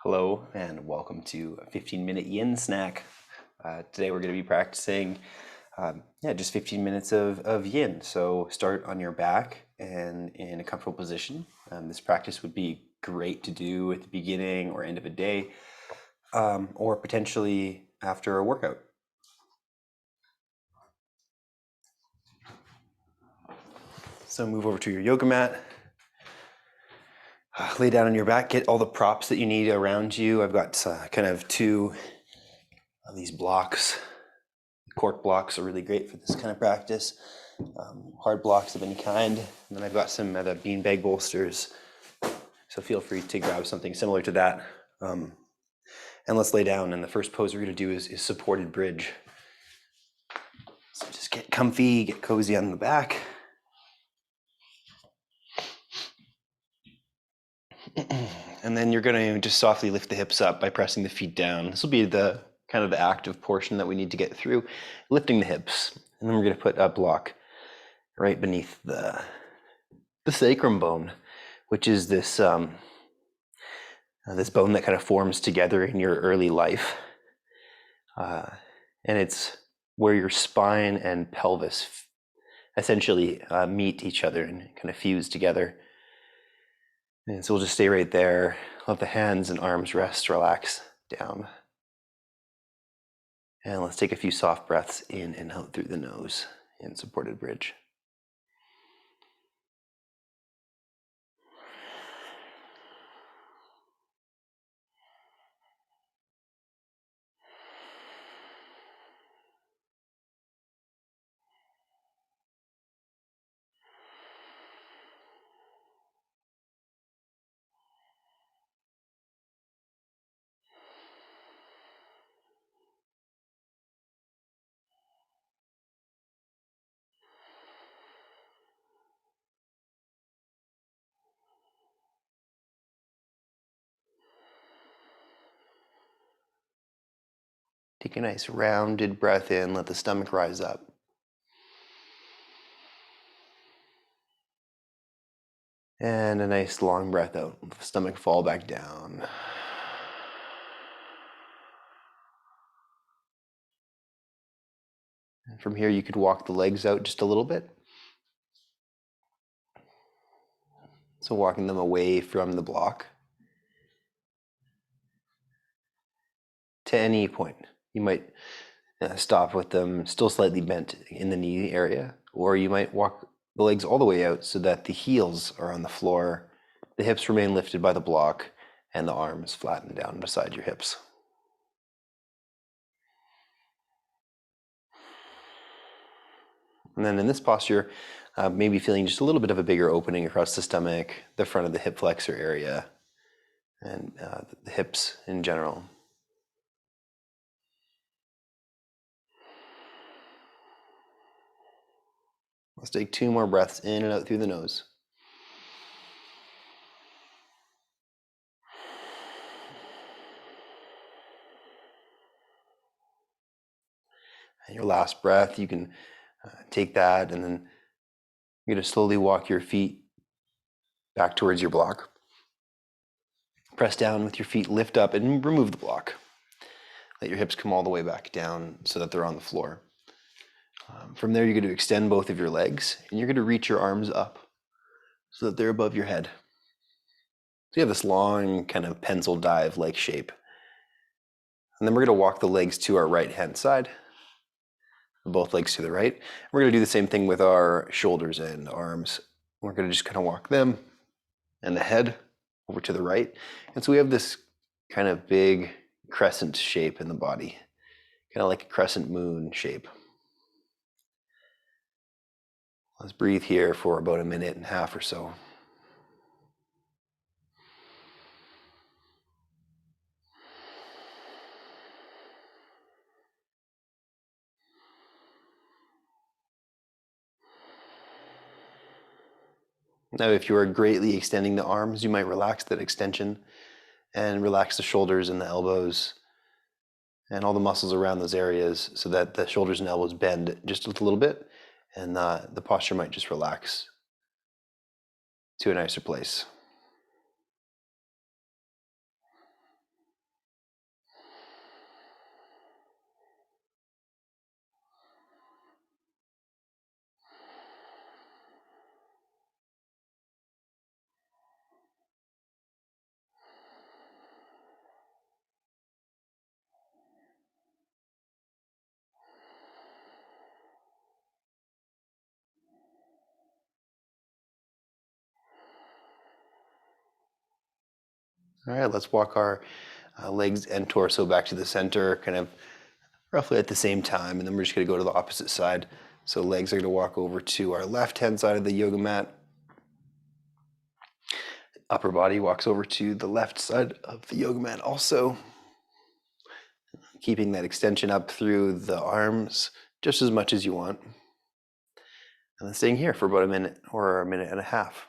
Hello and welcome to a 15-minute yin snack. Today we're going to be practicing just 15 minutes of yin. So start on your back and in a comfortable position. This practice would be great to do at the beginning or end of a day or potentially after a workout. So move over to your yoga mat. Lay down on your back, get all the props that you need around you. I've got kind of two of these blocks. Cork blocks are really great for this kind of practice. Hard blocks of any kind. And then I've got some of the beanbag bolsters. So feel free to grab something similar to that. And let's lay down. And the first pose we're going to do is supported bridge. So just get comfy, get cozy on the back. And then you're going to just softly lift the hips up by pressing the feet down. This will be the kind of the active portion that we need to get through, lifting the hips. And then we're going to put a block right beneath the sacrum bone, which is this this bone that kind of forms together in your early life. And it's where your spine and pelvis essentially meet each other and kind of fuse together. And so we'll just stay right there. Let the hands and arms rest, relax down. And let's take a few soft breaths in and out through the nose in supported bridge. Take a nice rounded breath in, let the stomach rise up. And a nice long breath out, let the stomach fall back down. And from here you could walk the legs out just a little bit. So walking them away from the block. To any point. You might stop with them still slightly bent in the knee area, or you might walk the legs all the way out so that the heels are on the floor, the hips remain lifted by the block, and the arms flatten down beside your hips. And then in this posture, maybe feeling just a little bit of a bigger opening across the stomach, the front of the hip flexor area, and the hips in general. Let's take 2 more breaths in and out through the nose. And your last breath, you can take that and then you're going to slowly walk your feet back towards your block. Press down with your feet, lift up and remove the block. Let your hips come all the way back down so that they're on the floor. From there, you're going to extend both of your legs and you're going to reach your arms up so that they're above your head. So you have this long kind of pencil dive-like shape. And then we're going to walk the legs to our right-hand side, both legs to the right. We're going to do the same thing with our shoulders and arms. We're going to just kind of walk them and the head over to the right. And so we have this kind of big crescent shape in the body, kind of like a crescent moon shape. Let's breathe here for about 1.5 minutes or so. Now, if you are greatly extending the arms, you might relax that extension and relax the shoulders and the elbows and all the muscles around those areas so that the shoulders and elbows bend just a little bit and the posture might just relax to a nicer place. All right, let's walk our legs and torso back to the center, kind of roughly at the same time, and then we're just going to go to the opposite side. So legs are going to walk over to our left-hand side of the yoga mat. Upper body walks over to the left side of the yoga mat also. Keeping that extension up through the arms just as much as you want. And then staying here for about a minute or a minute and a half.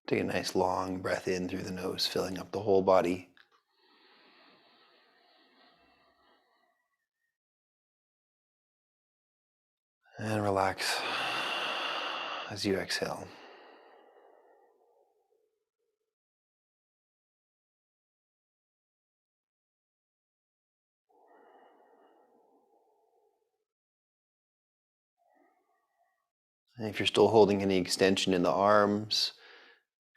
Take a nice long breath in through the nose, filling up the whole body. And relax as you exhale. And if you're still holding any extension in the arms,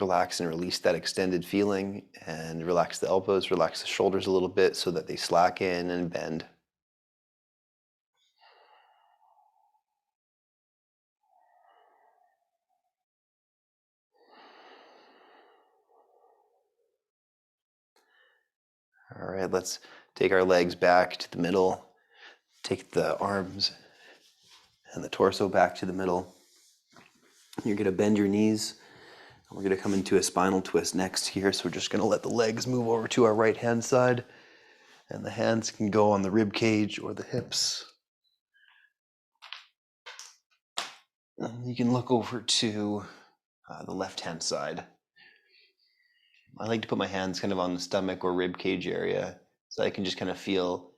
relax and release that extended feeling, and relax the elbows, relax the shoulders a little bit so that they slacken and bend. All right, let's take our legs back to the middle. Take the arms and the torso back to the middle. You're going to bend your knees. We're going to come into a spinal twist next here. So we're just going to let the legs move over to our right hand side. And the hands can go on the rib cage or the hips. And you can look over to the left hand side. I like to put my hands kind of on the stomach or rib cage area so I can just kind of feel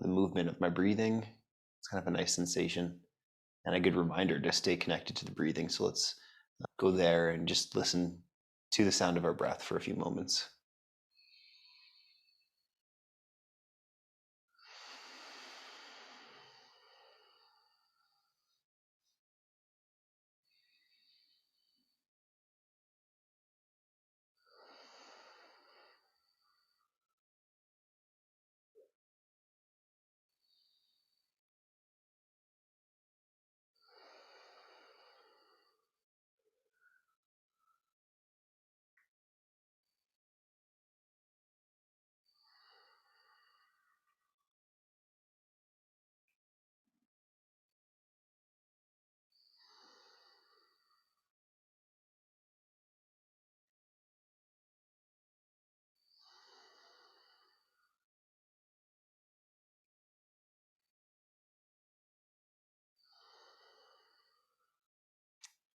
the movement of my breathing. It's kind of a nice sensation and a good reminder to stay connected to the breathing. So let's go there and just listen to the sound of our breath for a few moments.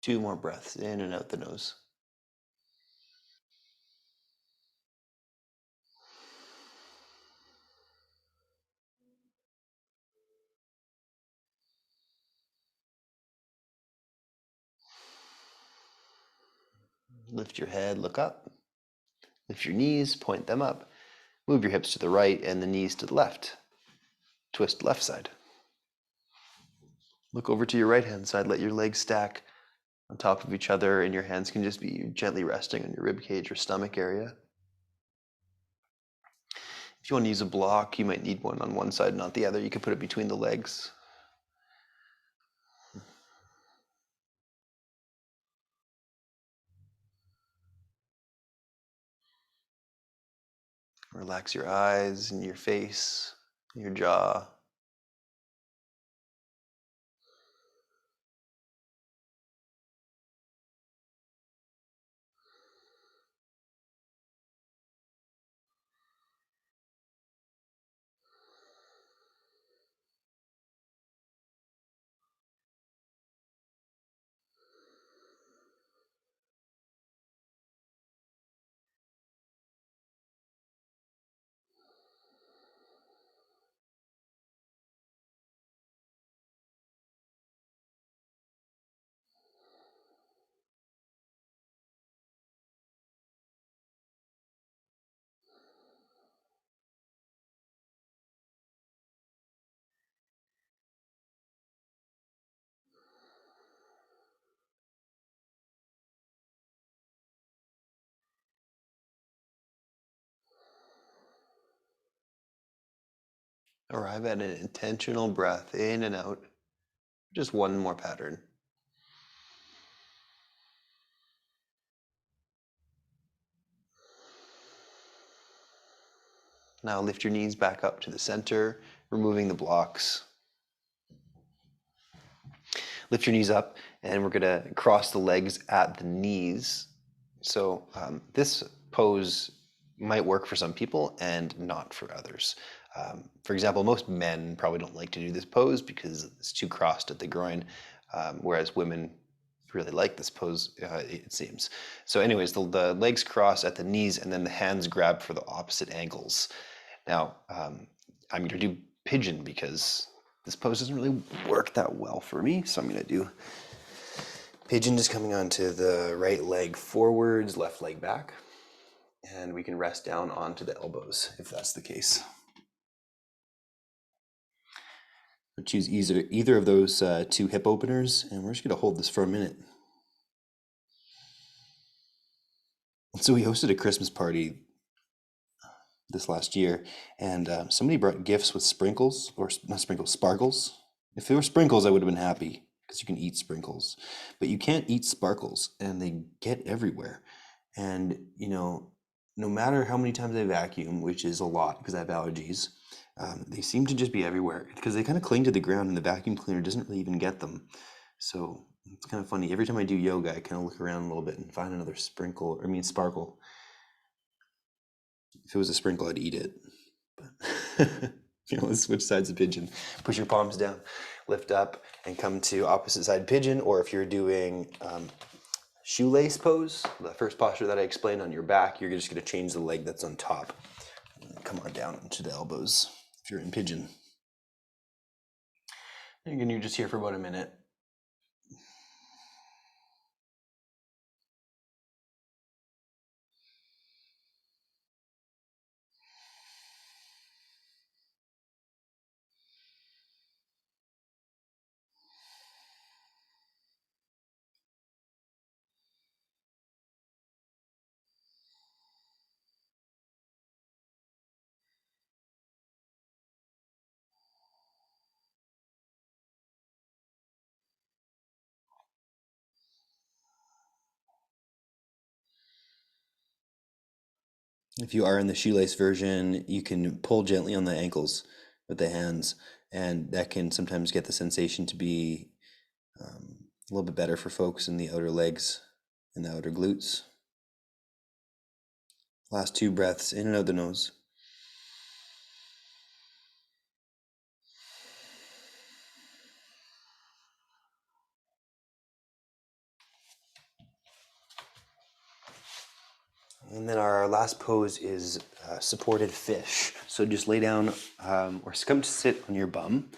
Two more breaths in and out the nose. Lift your head, look up. Lift your knees, point them up. Move your hips to the right and the knees to the left. Twist left side. Look over to your right hand side. Let your legs stack on top of each other, and your hands can just be gently resting on your rib cage or stomach area. If you want to use a block, you might need one on one side, not the other. You can put it between the legs. Relax your eyes and your face, your jaw. Arrive at an intentional breath in and out. Just one more pattern. Now lift your knees back up to the center, removing the blocks. Lift your knees up, and we're gonna cross the legs at the knees. So this pose might work for some people and not for others. For example, most men probably don't like to do this pose because it's too crossed at the groin, whereas women really like this pose, it seems. So anyways, the legs cross at the knees, and then the hands grab for the opposite ankles. Now, I'm going to do pigeon because this pose doesn't really work that well for me. So I'm going to do pigeon, just coming onto the right leg forwards, left leg back. And we can rest down onto the elbows if that's the case. We'll choose either of those two hip openers, and we're just going to hold this for a minute. So we hosted a Christmas party this last year, and somebody brought gifts with sprinkles, or not sprinkles, sparkles. If there were sprinkles, I would have been happy because you can eat sprinkles, but you can't eat sparkles, and they get everywhere. And no matter how many times I vacuum, which is a lot because I have allergies, they seem to just be everywhere because they kind of cling to the ground, and the vacuum cleaner doesn't really even get them. So it's kind of funny. Every time I do yoga, I kind of look around a little bit and find another sparkle. If it was a sprinkle, I'd eat it. But let's switch sides of pigeon. Push your palms down, lift up, and come to opposite side pigeon. Or if you're doing shoelace pose, the first posture that I explained on your back, you're just going to change the leg that's on top. Come on down into the elbows if you're in pigeon. And you're just here for about a minute. If you are in the shoelace version, you can pull gently on the ankles with the hands, and that can sometimes get the sensation to be a little bit better for folks in the outer legs and the outer glutes. Last 2 breaths in and out the nose. And then our last pose is supported fish. So just lay down or come to sit on your bum,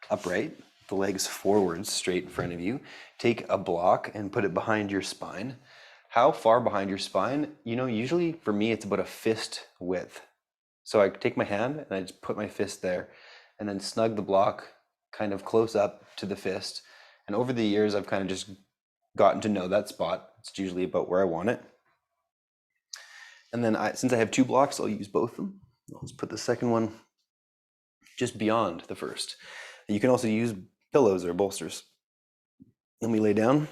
upright, the legs forwards, straight in front of you. Take a block and put it behind your spine. How far behind your spine? Usually for me, it's about a fist width. So I take my hand and I just put my fist there and then snug the block kind of close up to the fist. And over the years, I've kind of just gotten to know that spot. It's usually about where I want it. And then since I have 2 blocks, I'll use both of them. I'll just put the second one just beyond the first. You can also use pillows or bolsters. Then we lay down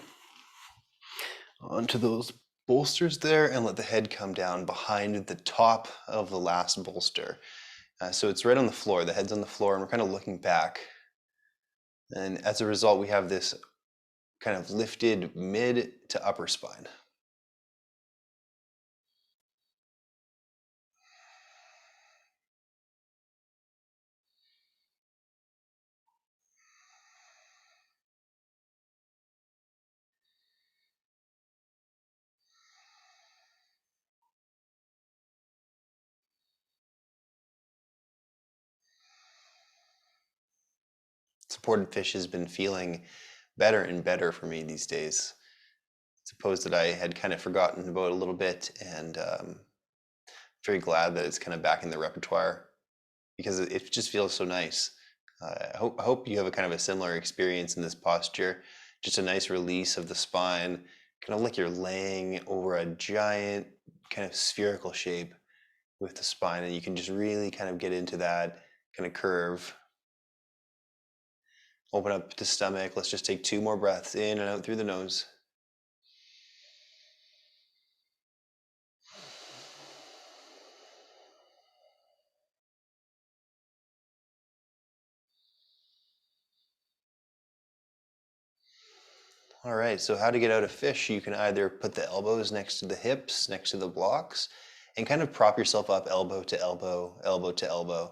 onto those bolsters there and let the head come down behind the top of the last bolster. So it's right on the floor, the head's on the floor, and we're kind of looking back. And as a result, we have this kind of lifted mid to upper spine. Supported fish has been feeling better and better for me these days. It's a pose that I had kind of forgotten about a little bit, and very glad that it's kind of back in the repertoire because it just feels so nice. I hope you have a kind of a similar experience in this posture. Just a nice release of the spine, kind of like you're laying over a giant kind of spherical shape with the spine, and you can just really kind of get into that kind of curve. Open up the stomach. Let's just take 2 more breaths in and out through the nose. All right, so how to get out of fish? You can either put the elbows next to the hips, next to the blocks, and kind of prop yourself up elbow to elbow, elbow to elbow.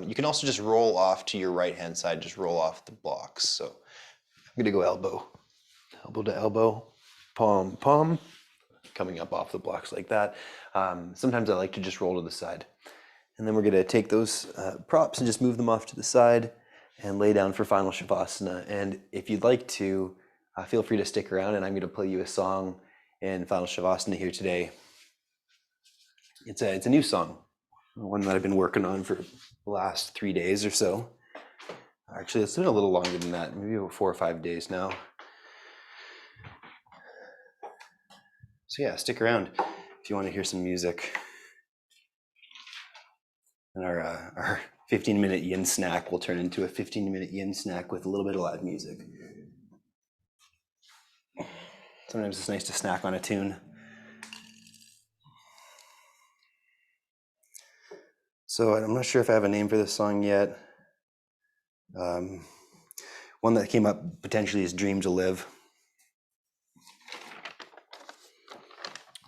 You can also just roll off to your right-hand side, just roll off the blocks. So I'm gonna go elbow, elbow to elbow, palm, palm, coming up off the blocks like that. Sometimes I like to just roll to the side. And then we're gonna take those props and just move them off to the side and lay down for final Shavasana. And if you'd like to, feel free to stick around, and I'm gonna play you a song in final Shavasana here today. It's a new song, one that I've been working on for the last 3 days or so. Actually, it's been a little longer than that, maybe about 4 or 5 days now. So yeah, stick around if you want to hear some music. And our 15-minute yin snack will turn into a 15-minute yin snack with a little bit of live music. Sometimes it's nice to snack on a tune. So I'm not sure if I have a name for this song yet. One that came up potentially is Dream to Live.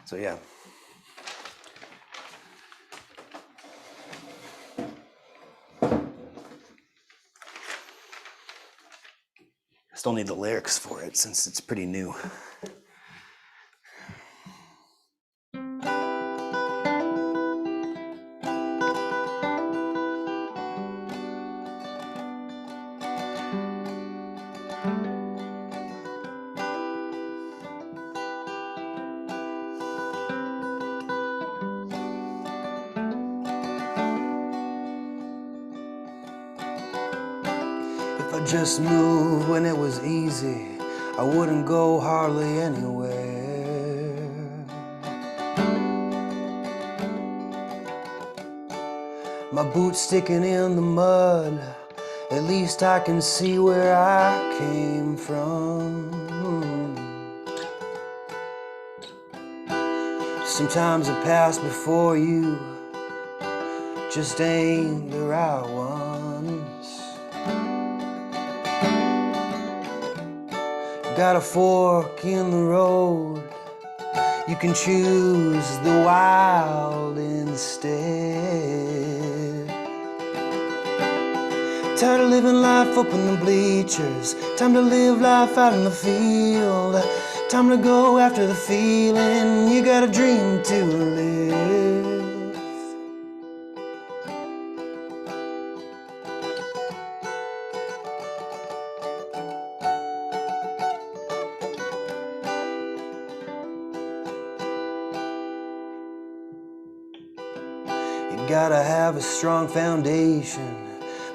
So yeah. I still need the lyrics for it since it's pretty new. If I just moved when it was easy, I wouldn't go hardly anywhere. My boots sticking in the mud, at least I can see where I came from. Sometimes the past before you just ain't the right ones. Got a fork in the road, you can choose the wild instead. Tired of living life up in the bleachers, time to live life out in the field. Time to go after the feeling, you got a dream to live. You gotta have a strong foundation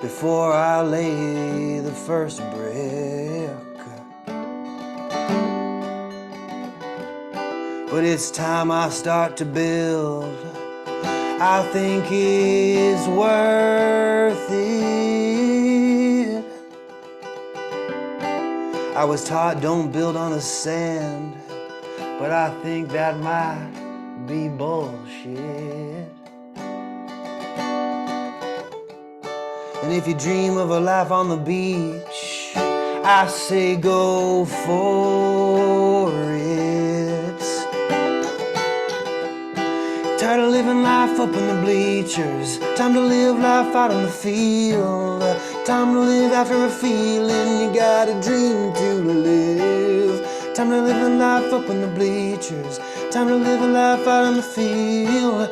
before I lay the first brick. But it's time I start to build, I think it's worth it. I was taught don't build on the sand, but I think that might be bullshit. And if you dream of a life on the beach, I say go for it. Tired of living life up in the bleachers, time to live life out in the field. Time to live after a feeling, you got a dream to live. Time to live a life up in the bleachers, time to live a life out in the field.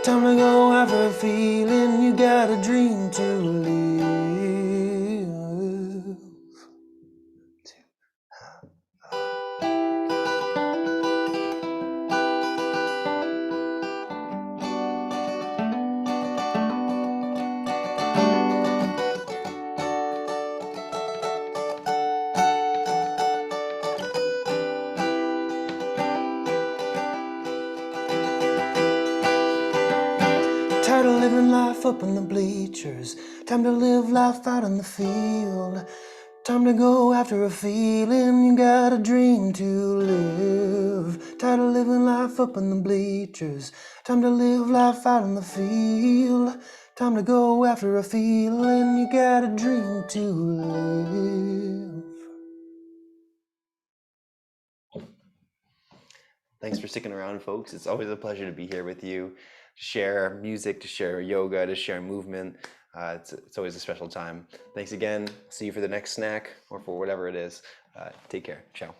Time to go after a feeling, you got a dream to live. Tired of living living life up in the bleachers. Time to live life out in the field. Time to go after a feeling. You got a dream to live. Tired of living life up in the bleachers. Time to live life out in the field. Time to go after a feeling. You got a dream to live. Thanks for sticking around, folks. It's always a pleasure to be here with you, to share music, to share yoga, to share movement. It's always a special time. Thanks again. See you for the next snack or for whatever it is. Take care. Ciao.